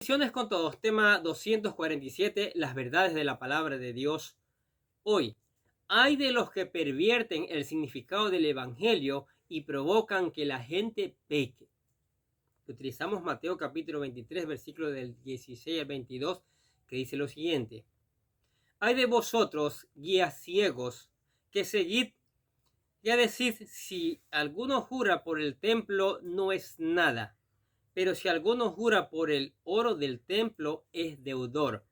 Bendiciones con todos, tema 247, las verdades de la palabra de Dios. Hoy, hay de los que pervierten el significado del evangelio y provocan que la gente peque. Utilizamos Mateo capítulo 23, versículo del 16 al 22, que dice lo siguiente: hay de vosotros, guías ciegos, que seguid, ya decís, si alguno jura por el templo, no es nada. Pero si alguno jura por el oro del templo, es deudor.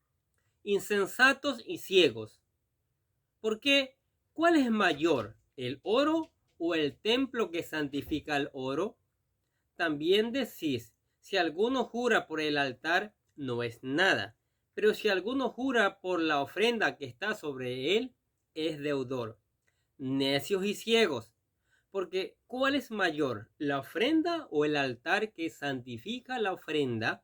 Insensatos y ciegos. ¿Por qué? ¿Cuál es mayor, el oro o el templo que santifica el oro? También decís, si alguno jura por el altar, no es nada. Pero si alguno jura por la ofrenda que está sobre él, es deudor. Necios y ciegos. Porque ¿cuál es mayor, la ofrenda o el altar que santifica la ofrenda?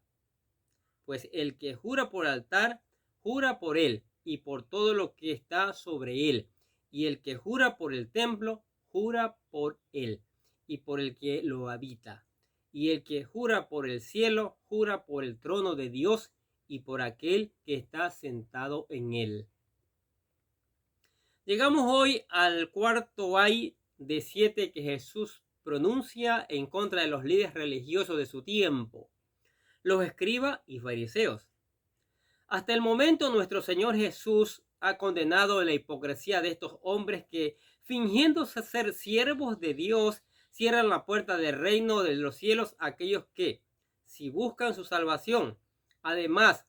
Pues el que jura por altar, jura por él y por todo lo que está sobre él. Y el que jura por el templo, jura por él y por el que lo habita. Y el que jura por el cielo, jura por el trono de Dios y por aquel que está sentado en él. Llegamos hoy al cuarto ay de 7 que Jesús pronuncia en contra de los líderes religiosos de su tiempo, los escribas y fariseos. Hasta el momento nuestro Señor Jesús ha condenado la hipocresía de estos hombres que, fingiéndose ser siervos de Dios, cierran la puerta del reino de los cielos a aquellos que, si buscan su salvación, además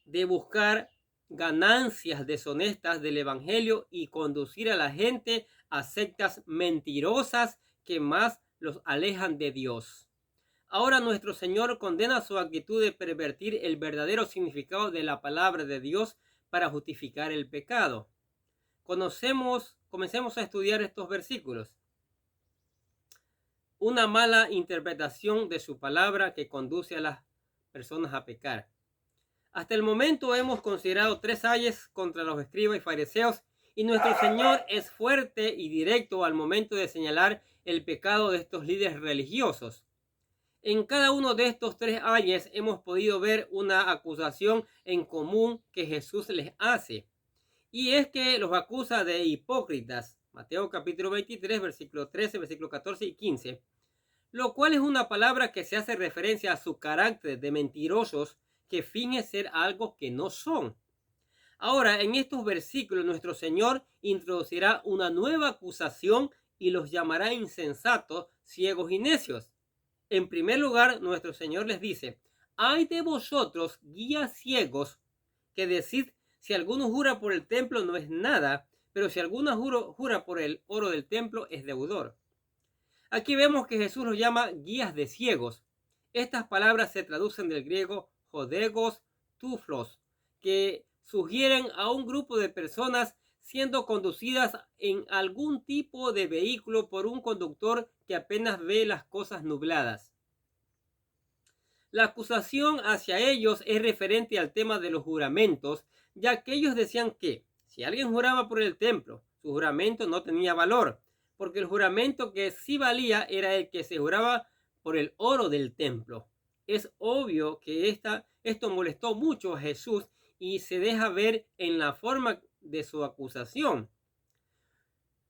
de buscar ganancias deshonestas del evangelio y conducir a la gente a sectas mentirosas que más los alejan de Dios. Ahora nuestro Señor condena su actitud de pervertir el verdadero significado de la palabra de Dios para justificar el pecado. Comencemos a estudiar estos versículos. Una mala interpretación de su palabra que conduce a las personas a pecar. Hasta el momento hemos considerado 3 ayes contra los escribas y fariseos, y nuestro Señor es fuerte y directo al momento de señalar el pecado de estos líderes religiosos. En cada uno de estos 3 ayes hemos podido ver una acusación en común que Jesús les hace, y es que los acusa de hipócritas. Mateo capítulo 23, versículo 13, versículo 14 y 15, lo cual es una palabra que se hace referencia a su carácter de mentirosos que fingen ser algo que no son. Ahora, en estos versículos, nuestro Señor introducirá una nueva acusación y los llamará insensatos, ciegos y necios. En primer lugar, nuestro Señor les dice: hay de vosotros, guías ciegos, que decid, si alguno jura por el templo, no es nada, pero si alguno jura por el oro del templo, es deudor. Aquí vemos que Jesús los llama guías de ciegos. Estas palabras se traducen del griego jodegos tuflos, que sugieren a un grupo de personas siendo conducidas en algún tipo de vehículo por un conductor que apenas ve las cosas nubladas. La acusación hacia ellos es referente al tema de los juramentos, ya que ellos decían que si alguien juraba por el templo, su juramento no tenía valor, porque el juramento que sí valía era el que se juraba por el oro del templo. Es obvio que esto molestó mucho a Jesús y se deja ver en la forma de su acusación.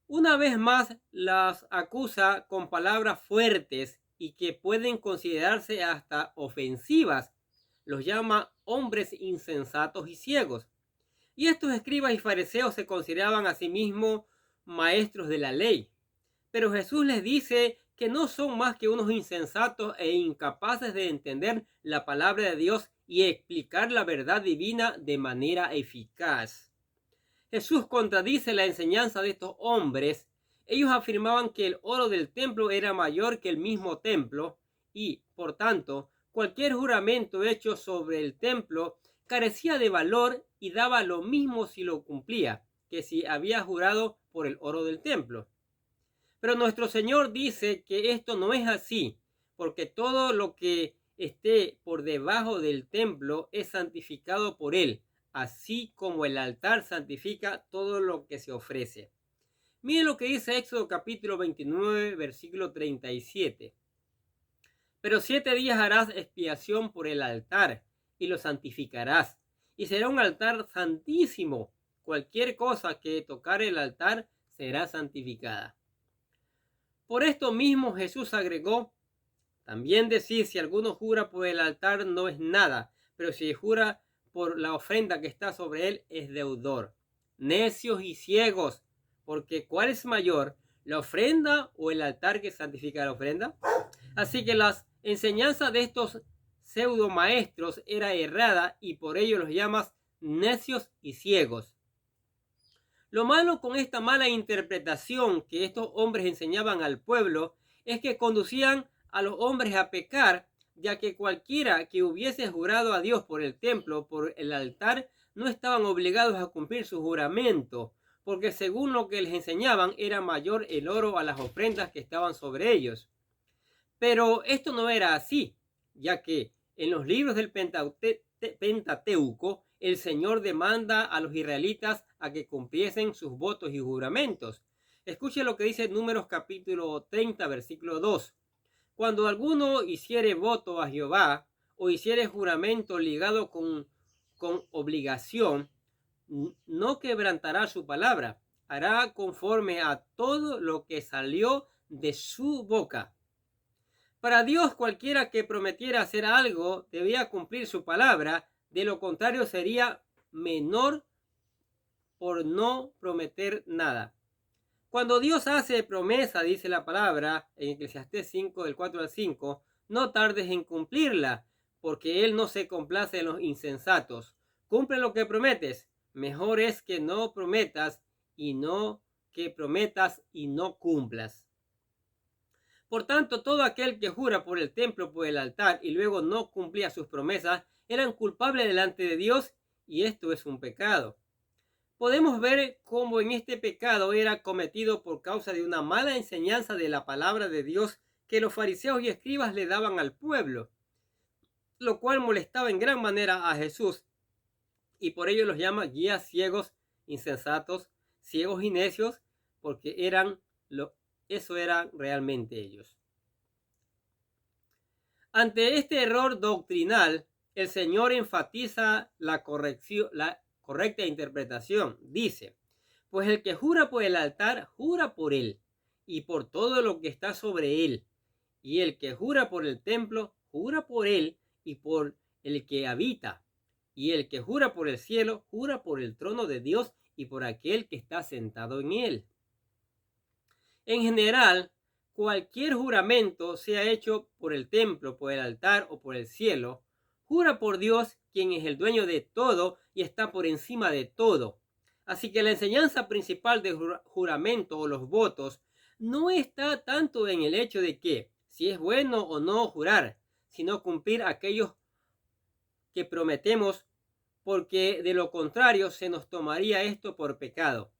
Una vez más las acusa con palabras fuertes y que pueden considerarse hasta ofensivas. Los llama hombres insensatos y ciegos. Y estos escribas y fariseos se consideraban a sí mismos maestros de la ley. Pero Jesús les dice que no son más que unos insensatos e incapaces de entender la palabra de Dios y explicar la verdad divina de manera eficaz. Jesús contradice la enseñanza de estos hombres. Ellos afirmaban que el oro del templo era mayor que el mismo templo y, por tanto, cualquier juramento hecho sobre el templo carecía de valor y daba lo mismo si lo cumplía que si había jurado por el oro del templo. Pero nuestro Señor dice que esto no es así, porque todo lo que esté por debajo del templo es santificado por él, así como el altar santifica todo lo que se ofrece. Mire lo que dice Éxodo capítulo 29, versículo 37. Pero 7 días harás expiación por el altar y lo santificarás. Y será un altar santísimo. Cualquier cosa que tocare el altar será santificada. Por esto mismo Jesús agregó: también decís, si alguno jura por el altar no es nada, pero si jura por la ofrenda que está sobre él es deudor. Necios y ciegos, porque ¿cuál es mayor, la ofrenda o el altar que santifica la ofrenda? Así que las enseñanzas de estos pseudo maestros era errada y por ello los llamas necios y ciegos. Lo malo con esta mala interpretación que estos hombres enseñaban al pueblo es que conducían a los hombres a pecar, ya que cualquiera que hubiese jurado a Dios por el templo, por el altar, no estaban obligados a cumplir su juramento, porque según lo que les enseñaban era mayor el oro a las ofrendas que estaban sobre ellos. Pero esto no era así, ya que en los libros del Pentateuco el Señor demanda a los israelitas a que cumpliesen sus votos y juramentos. Escuche lo que dice Números capítulo 30, versículo 2. Cuando alguno hiciere voto a Jehová o hiciere juramento ligado con obligación, no quebrantará su palabra, hará conforme a todo lo que salió de su boca. Para Dios, cualquiera que prometiera hacer algo debía cumplir su palabra, de lo contrario sería menor por no prometer nada. Cuando Dios hace promesa, dice la palabra en Eclesiastés 5, del 4 al 5, no tardes en cumplirla, porque Él no se complace en los insensatos. Cumple lo que prometes. Mejor es que no prometas y no que prometas y no cumplas. Por tanto, todo aquel que jura por el templo, por el altar, y luego no cumplía sus promesas, eran culpables delante de Dios, y esto es un pecado. Podemos ver cómo en este pecado era cometido por causa de una mala enseñanza de la palabra de Dios que los fariseos y escribas le daban al pueblo, lo cual molestaba en gran manera a Jesús, y por ello los llama guías ciegos, insensatos, ciegos y necios, porque eso eran realmente ellos. Ante este error doctrinal, el Señor enfatiza la correcta interpretación. Dice: pues el que jura por el altar, jura por él, y por todo lo que está sobre él. Y el que jura por el templo, jura por él, y por el que habita. Y el que jura por el cielo, jura por el trono de Dios, y por aquel que está sentado en él. En general, cualquier juramento, sea hecho por el templo, por el altar o por el cielo, jura por Dios, quien es el dueño de todo y está por encima de todo. Así que la enseñanza principal del juramento o los votos no está tanto en el hecho de que si es bueno o no jurar, sino cumplir aquellos que prometemos, porque de lo contrario se nos tomaría esto por pecado.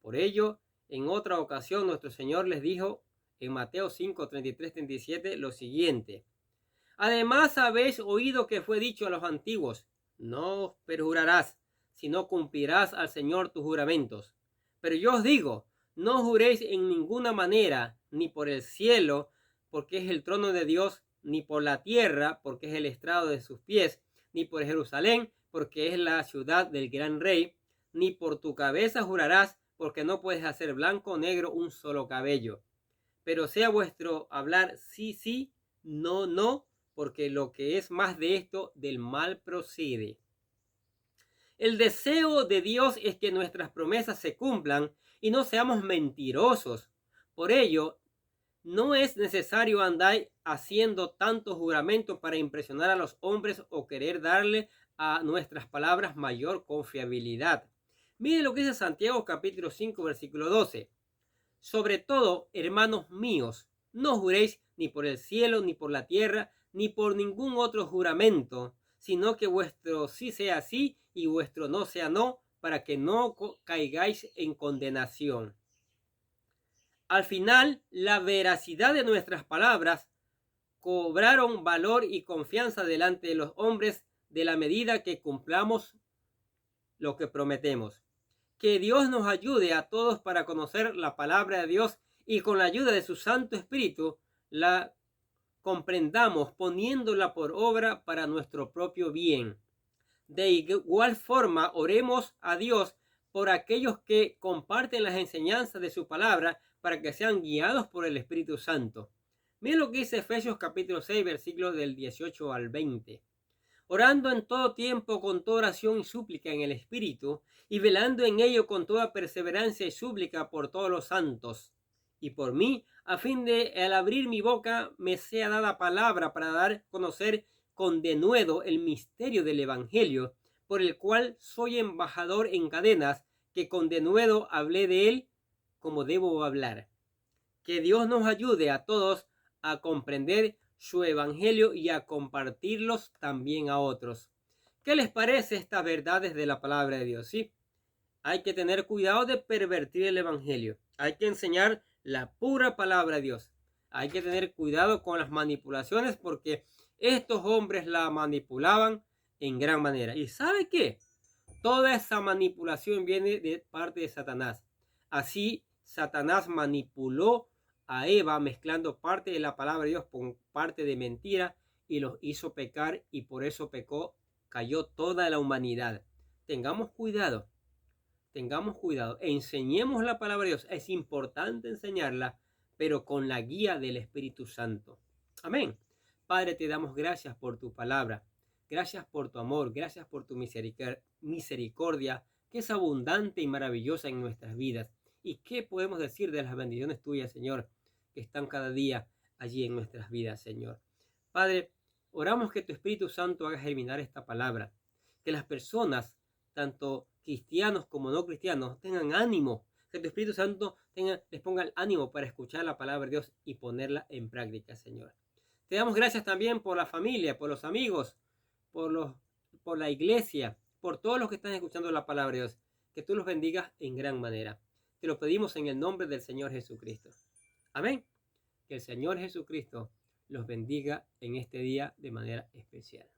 Por ello, en otra ocasión nuestro Señor les dijo en Mateo 5, 33, 37 lo siguiente: además habéis oído que fue dicho a los antiguos: no perjurarás, sino cumplirás al Señor tus juramentos. Pero yo os digo, no juréis en ninguna manera, ni por el cielo, porque es el trono de Dios, ni por la tierra, porque es el estrado de sus pies, ni por Jerusalén, porque es la ciudad del gran rey, ni por tu cabeza jurarás, porque no puedes hacer blanco o negro un solo cabello. Pero sea vuestro hablar sí, sí, no, no, porque lo que es más de esto, del mal procede. El deseo de Dios es que nuestras promesas se cumplan y no seamos mentirosos. Por ello, no es necesario andar haciendo tantos juramentos para impresionar a los hombres o querer darle a nuestras palabras mayor confiabilidad. Mire lo que dice Santiago capítulo 5 versículo 12. Sobre todo, hermanos míos, no juréis ni por el cielo, ni por la tierra, ni por ningún otro juramento, sino que vuestro sí sea sí y vuestro no sea no, para que no caigáis en condenación. Al final, la veracidad de nuestras palabras cobraron valor y confianza delante de los hombres de la medida que cumplamos lo que prometemos. Que Dios nos ayude a todos para conocer la palabra de Dios y con la ayuda de su Santo Espíritu la comprendamos poniéndola por obra para nuestro propio bien. De igual forma, oremos a Dios por aquellos que comparten las enseñanzas de su palabra para que sean guiados por el Espíritu Santo. Miren lo que dice Efesios capítulo 6, versículos del 18 al 20. Orando en todo tiempo con toda oración y súplica en el Espíritu, y velando en ello con toda perseverancia y súplica por todos los santos, y por mí, a fin de al abrir mi boca me sea dada palabra para dar a conocer con denuedo el misterio del Evangelio, por el cual soy embajador en cadenas, que con denuedo hablé de él como debo hablar. Que Dios nos ayude a todos a comprender su evangelio y a compartirlos también a otros. ¿Qué les parece estas verdades de la palabra de Dios? Sí, hay que tener cuidado de pervertir el evangelio. Hay que enseñar la pura palabra de Dios. Hay que tener cuidado con las manipulaciones porque estos hombres la manipulaban en gran manera. ¿Y sabe qué? Toda esa manipulación viene de parte de Satanás. Así Satanás manipuló a Eva mezclando parte de la palabra de Dios con parte de mentira y los hizo pecar, y por eso pecó, cayó toda la humanidad. Tengamos cuidado, enseñemos la palabra de Dios. Es importante enseñarla, pero con la guía del Espíritu Santo. Amén. Padre, te damos gracias por tu palabra. Gracias por tu amor, gracias por tu misericordia, que es abundante y maravillosa en nuestras vidas. ¿Y qué podemos decir de las bendiciones tuyas, Señor, que están cada día allí en nuestras vidas, Señor? Padre, oramos que tu Espíritu Santo haga germinar esta palabra, que las personas, tanto cristianos como no cristianos, tengan ánimo, que tu Espíritu Santo les ponga el ánimo para escuchar la palabra de Dios y ponerla en práctica, Señor. Te damos gracias también por la familia, por los amigos, por la iglesia, por todos los que están escuchando la palabra de Dios. Que tú los bendigas en gran manera. Te lo pedimos en el nombre del Señor Jesucristo. Amén. Que el Señor Jesucristo los bendiga en este día de manera especial.